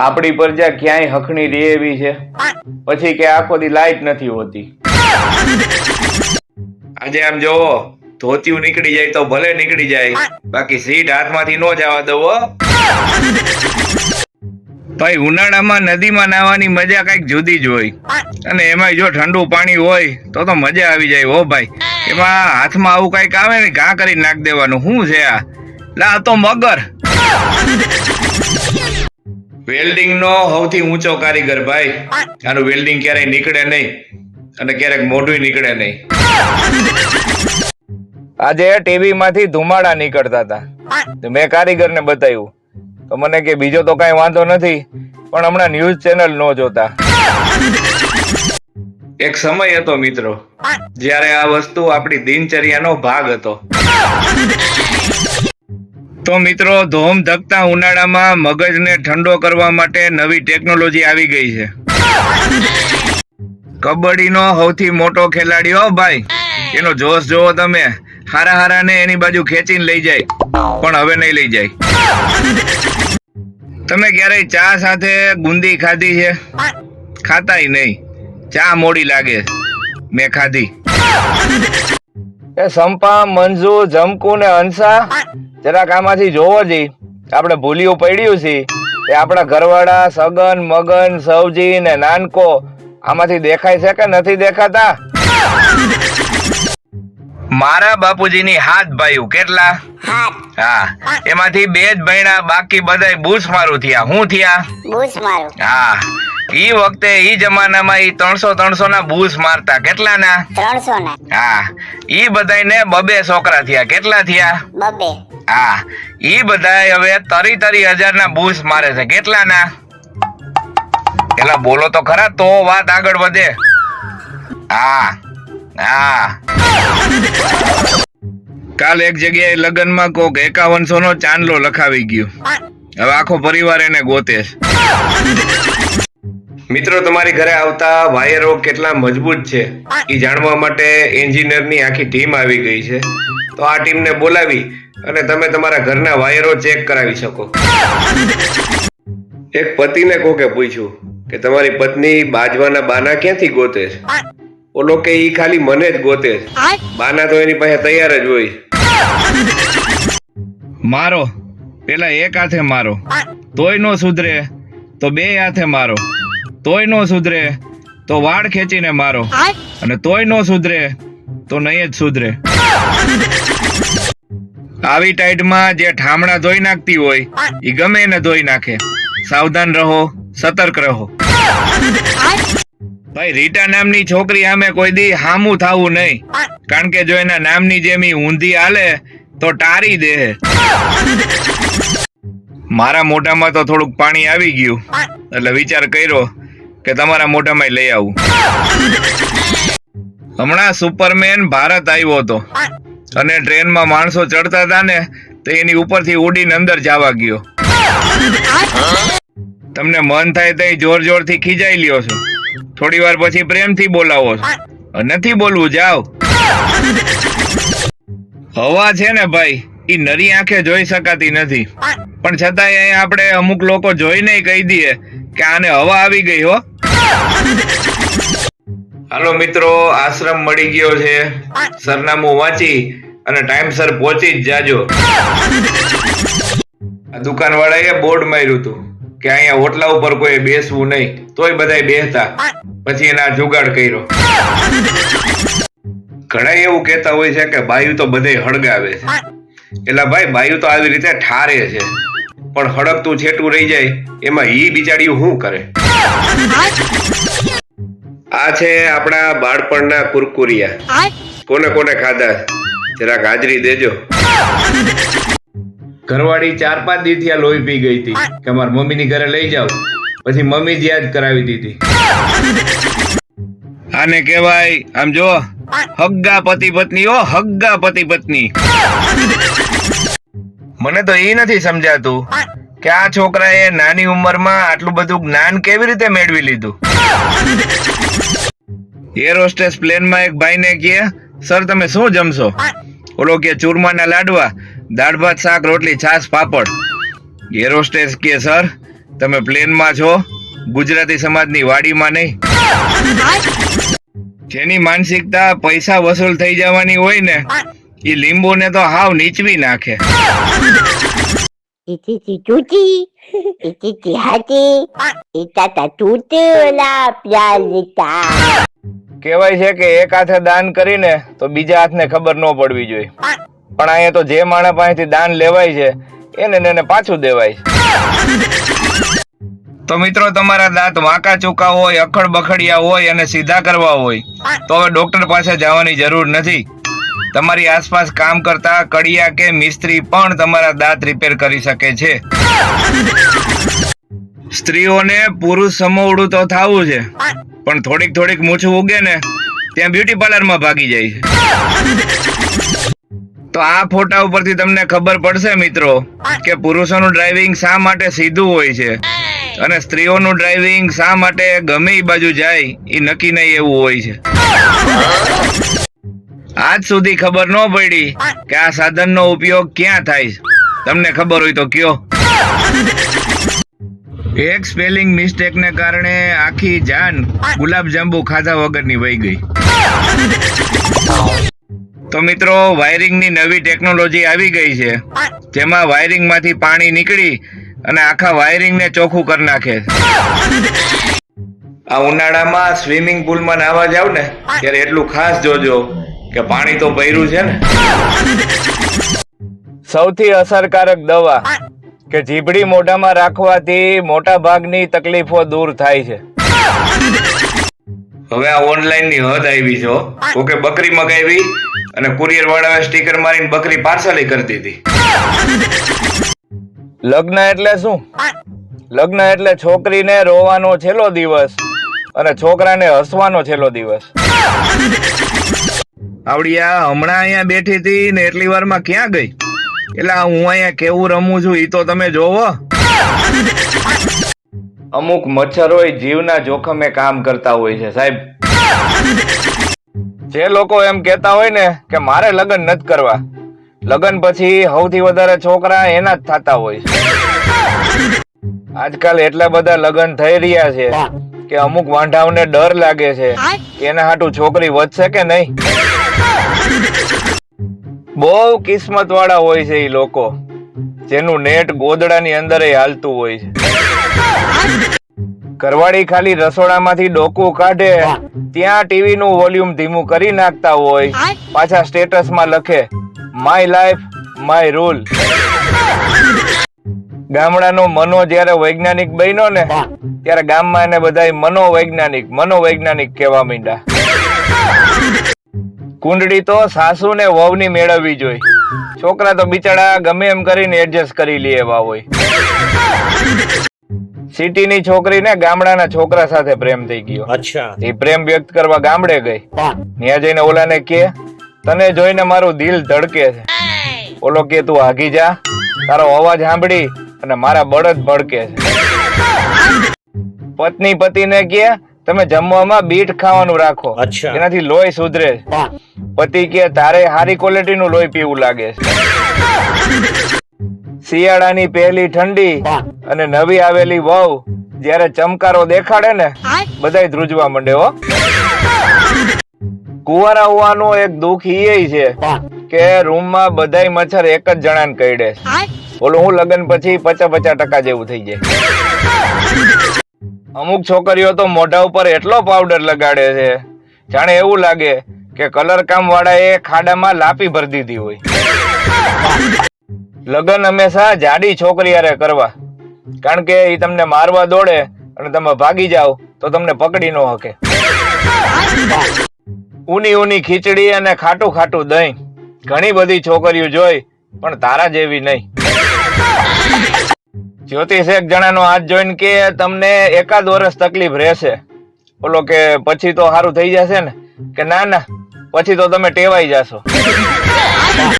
આપણી પ્રજા ક્યાંય હખણી રહે એવી છે, પછી કે આખો દી લાઈટ નથી હોતી. આજે આમ જોવો, ધોતિયું નીકળી જાય તો ભલે નીકળી જાય, બાકી સીટ હાથમાંથી ન જવા દો. ભાઈ, ઉનાળામાં નદીમાં નાહવાની મજા કઈક જુદી જ હોય, અને એમાં જો ઠંડુ પાણી હોય તો મજા આવી જાય. હો ભાઈ, એમાં હાથમાં આવું કઈક આવે ને, ઘા કરી નાખ દેવાનું. શું છે આ? લા, તો મગર. વેલ્ડિંગ નો સૌથી ઊંચો કારીગર ભાઈ. આનું વેલ્ડિંગ ક્યારેય નીકળે નહીં, અને ક્યારેક મોઢું નીકળે નહીં. આજે ટીવી માંથી ધુમાડા નીકળતા હતા, મેં કારીગર ને બતાવ્યું તો મને કે બીજો તો કઈ વાંધો નથી, પણ હમણાં ન્યૂઝ ચેનલ નો જોતા. એક સમય હતો મિત્રો, જ્યારે આ વસ્તુ આપણી દિનચર્યાનો ભાગ હતો. તો મિત્રો, ધોમ ધકતા ઉનાળામાં મગજને ઠંડો કરવા માટે નવી ટેકનોલોજી આવી ગઈ છે. કબડ્ડીનો સૌથી મોટો ખેલાડી હો ભાઈ, એનો જોશ જોવો તમે. હારા ને એની બાજુ ખેંચીને લઈ જાય, પણ હવે નહીં લઈ જાય. તમે ક્યારેય ચા સાથે ગુંદી ખાધી છે? ખાતાય નહીં. ચા મોડી લાગે. મેં ખાધી. એ સંપા, મંજુ, જમકુ ને હંસા, જરાક આમાંથી જોવો જી. આપણે ભૂલ્યું પડ્યું છે એ આપણા ઘરવાળા સગન, મગન, સવજી ને નાનકો આમાંથી દેખાય છે કે નથી દેખાતા? મારા બાપુજીની હાથ ભાઈ કેટલા? હા, એમાંથી 2 જ ભણ્યા, બાકી બધાય બૂસ મારું થયા. હું થયા? બૂસ મારું. હા, ઈ વખતે ઈ જમાનામાં ઈ 300 ના બૂસ મારતા. કેટલા ના? 300 ના. હા, ઈ બધાયને 2 છોકરા થયા. કેટલા થયા? 2. હા, ઈ બધાય હવે 30,000 ના બૂસ મારે છે. કેટલા ના? એલા બોલો તો ખરા, તો વાત આગળ વધે. હા હા. કાલ એક જગ્યાએ લગ્નમાં કોક 5100 નો ચાંદલો લખાવી ગયો. હવે આખો પરિવાર એને ગોતે. મિત્રો, તમારી ઘરે આવતા વાયરો કેટલા મજબૂત છે એ જાણવા માટે એન્જિનિયરની આખી ટીમ આવી ગઈ છે. તો આ ટીમને બોલાવી અને તમે તમારા ઘરના વાયરો ચેક કરાવી શકો. એક પતિને કોકે પૂછ્યું કે તમારી પત્ની બાજવાના બાના ક્યાંથી ગોતે છે? ઓલો કે ઈ ખાલી મને જ ગોતે છે, બાના તો એની પાસે તૈયાર જ હોય. મારો, પેલા એક હાથે મારો તોય નો સુધરે, તો 2 હાથે મારો તોય નો સુધરે, તો વાળ ખેંચીને મારો, અને તોય નો સુધરે તો નહીં જ સુધરે. આવી ટાઈટમાં જે ઠામણા ધોઈ નાખતી હોય એ ગમે એને ધોઈ નાખે. સાવધાન રહો, સતર્ક રહો. ભાઈ, રીટા નામની છોકરી સામે કોઈ દી હામું થાવું નહીં, કારણ કે જો એના નામની જેમ ઊંધી હાલે તો ટારી દે. મારા મોઢામાં તો થોડુંક પાણી આવી ગયું, એટલે વિચાર કર્યો કે તમારા મોઢામાં લઈ આવું. હમણાં સુપરમેન ભારત આવ્યો હતો, અને ટ્રેનમાં માણસો ચડતા હતા ને, તો એની ઉપરથી ઉડીને અંદર જવા ગયો. તમને મન થાય તો જોરથી ખીજાઈ લ્યો છો, થોડી વાર પછી પ્રેમથી બોલાવો છો. નથી બોલવું, જાઓ. હવા છે ને ભાઈ, ઈ નરી આંખે જોઈ શકાતી નથી, પણ છતાંય અહીંયા આપણે અમુક લોકો જોઈને કહી દઈએ કે આને હવા આવી ગઈ હો. હાલો મિત્રો, આશ્રમ મળી ગયો છે. સરનામું વાંચી અને ટાઈમસર પહોંચી જ જાજો. આ દુકાનવાળાએ બોર્ડ માર્યું હતું કે અહીંયા ઓટલા ઉપર કોઈ બેસવું નહીં, તોય બધાય બેસતા. પછી એના જુગાડ કર્યો. ઘણા એવું કહેતા હોય છે કે બાયું તો બધે હળગાવે છે. એટલે ભાઈ, બાયું તો આવી રીતે ઠારે છે, પણ હળગતું છેટું રહી જાય એમાં ઈ બિચારીઓ શું કરે? આ છે આપણા બાળપણના કુરકુરિયા. કોને કોને ખાધા જરાક હાજરી દેજો. ઘરવાળી 4-5 દી થયા લોહી પી ગઈ હતી કે મારા મમ્મીની ઘરે લઈ જાવ. પછી મમ્મી જ યાદ કરાવી દીધી. આને કહેવાય, આમ જો, હગ્ગા પતિ પત્ની. ઓ હગ્ગા પતિ પત્ની. મને તો એ નથી સમજાતું કે આ છોકરાએ નાની ઉંમરમાં આટલું બધું જ્ઞાન કેવી રીતે મેળવી લીધું. એર હોસ્ટેસ પ્લેનમાં એક ભાઈને કહે, સર તમે શું જમશો? ઓલો કે ચૂરમાના લાડવા, દાળ ભાત શાક રોટલી છાશ પાપડ. એર હોસ્ટેસ કે સર તમે પ્લેનમાં છો, ગુજરાતી સમાજની વાડીમાં નહીં. જેની માનસિકતા પૈસા વસૂલ થઈ જવાની હોય ને એ લીંબુને તો હાવ નીચવી નાખે. Ititi tuti, ititi hati, itata tutula pyalita. કહેવાય છે કે એક હાથે દાન કરીને તો બીજા હાથને ખબર ન પડવી જોઈએ, પણ અહીંયા તો જે માણસ પાસેથી દાન લેવાય છે એને પાછું દેવાય. તો મિત્રો, તમારા દાંત વાંકા ચૂકા હોય, અખડ બખડિયા હોય અને સીધા કરવા હોય તો હવે ડોક્ટર પાસે જવાની જરૂર નથી. તમારી આસપાસ કામ કરતા કડિયા કે મિસ્ત્રી પણ તમારા દાંત રિપેર કરી શકે છે. સ્ત્રીઓને પુરુષ સમોવડું તો થાવું છે, પણ થોડીક મૂછું ઉગે ને ત્યાં બ્યુટી પાર્લરમાં ભાગી જાય છે. તો આ ફોટા ઉપરથી તમને ખબર પડશે મિત્રો કે પુરુષોનું ડ્રાઇવિંગ શા માટે સીધું હોય છે અને સ્ત્રીઓનું ડ્રાઇવિંગ શા માટે ગમે એ બાજુ જાય એ નક્કી નહીં એવું હોય છે. આજ સુધી ખબર ન પડી કે આ સાધનનો ઉપયોગ ક્યાં થાય છે. તમને ખબર હોય તો કયો. એક સ્પેલિંગ મિસ્ટેક ને કારણે આખી જાન ગુલાબજાંબુ ખાધા વગરની વહી ગઈ. તો મિત્રો, વાયરિંગની નવી ટેકનોલોજી આવી ગઈ છે જેમાં વાયરિંગ માંથી પાણી નીકળી અને આખા વાયરિંગ ને ચોખ્ખું કરી નાખે. આ ઉનાળામાં સ્વિમિંગ પુલમાં નાહવા જાવ ને ત્યારે એટલું ખાસ જોજો કે પાણી તો ભર્યું છે ને. સૌથી અસરકારક દવા કે જીભડી મોઢામાં રાખવાથી મોટા ભાગની તકલીફો દૂર થાય છે. હવે આ ઓનલાઈન ની હદ આવી છે. ઓકે, બકરી મગાવી અને કુરિયર વાળાએ સ્ટીકર મારીને બકરી પાર્સલ કરી દીધી. લગ્ન એટલે શું? લગ્ન એટલે છોકરીને રોવાનો છેલ્લો દિવસ અને છોકરાને હસવાનો છેલ્લો દિવસ. આવડિયા હમણાં અહીંયા બેઠી હતી ને એટલી વારમાં ક્યાં ગઈ? એટલે હું અહીંયા કેવું રમું છું ઈ તો તમે જોવો. અમુક મચ્છરો જીવના જોખમે કામ કરતા હોય છે સાહેબ. જે લોકો એમ કેતા હોય ને કે મારે લગ્ન નથી કરવા, લગ્ન પછી સૌથી વધારે છોકરા એના જ થતા હોય છે. આજકાલ એટલા બધા લગ્ન થઈ રહ્યા છે કે અમુક વાંઢાઓને ડર લાગે છે કે એના હાટુ છોકરી વધશે કે નહીં. બહુ કિસ્મત વાળા હોય છે એ લોકો જેનું નેટ ગોદડાની અંદર હાલતું હોય છે. ઘરવાળી ખાલી રસોડામાંથી ડોકું કાઢે ત્યાં ટીવી નું વોલ્યુમ ધીમું કરી નાખતા હોય, પાછા સ્ટેટસમાં લખે માય લાઈફ માય રૂલ. ગામડાનો મનો જયારે વૈજ્ઞાનિક બન્યો ને ત્યારે ગામમાં એને બધા મનોવૈજ્ઞાનિક કહેવા માંડ્યા. કુંડળી તો સાસુ ને વહુની મેળવવી જોઈએ. છોકરા તો બિચારા ગમે એમ કરીને એડજસ્ટ કરી લે એવા હોય. સિટીની છોકરીને ગામડાના છોકરા સાથે પ્રેમ થઈ ગયો. અચ્છા. એ પ્રેમ વ્યક્ત કરવા ગામડે ગઈ. ત્યાં જઈને ઓલાને કે તને જોઈને મારું દિલ ધડકે છે. ઓલો કે તું આગી જા, તારો અવાજ સાંભળી અને મારા બળદ ભડકે છે. પત્ની પતિને કે તમે જમવામાં બીટ ખાવાનું રાખો, એનાથી લોહી સુધરે. પતિ કે તારે સારી ક્વોલિટી નું લોહી પીવું લાગે છે. શિયાળાની પહેલી ઠંડી અને નવી આવેલી વહુ જયારે ચમકારો દેખાડે ને બધાય ધ્રુજવા માંડે હો. કુંવારા હોવાનું એક દુઃખ ઈ છે કે રૂમમાં બધાય મચ્છર એક જ જણાને કરડે. બોલો હું લગ્ન પછી 50% જેવું થઈ જાય. અમુક છોકરીઓ તો મોઢા ઉપર એટલો પાવડર લગાડે છે જાણે એવું લાગે કે કલર કામ વાળા એ ખાડામાં લાપી ભરી દીધી હોય. લગ્ન હંમેશા જાડી છોકરી હારે કરવા, કારણ કે એ તમને મારવા દોડે અને તમે ભાગી જાઓ તો તમને પકડી ન શકે. ઊની ખીચડી અને ખાટું દહીં ઘણી બધી છોકરીઓ જોઈ પણ તારા જેવી નહીં. જ્યોતિષ એક જણાનો હાથ જોઈને કે તમને 1 વર્ષ તકલીફ રહેશે. બોલો કે પછી તો સારું થઈ જશે ને? કે ના પછી તો તમે ટેવાઈ જશો.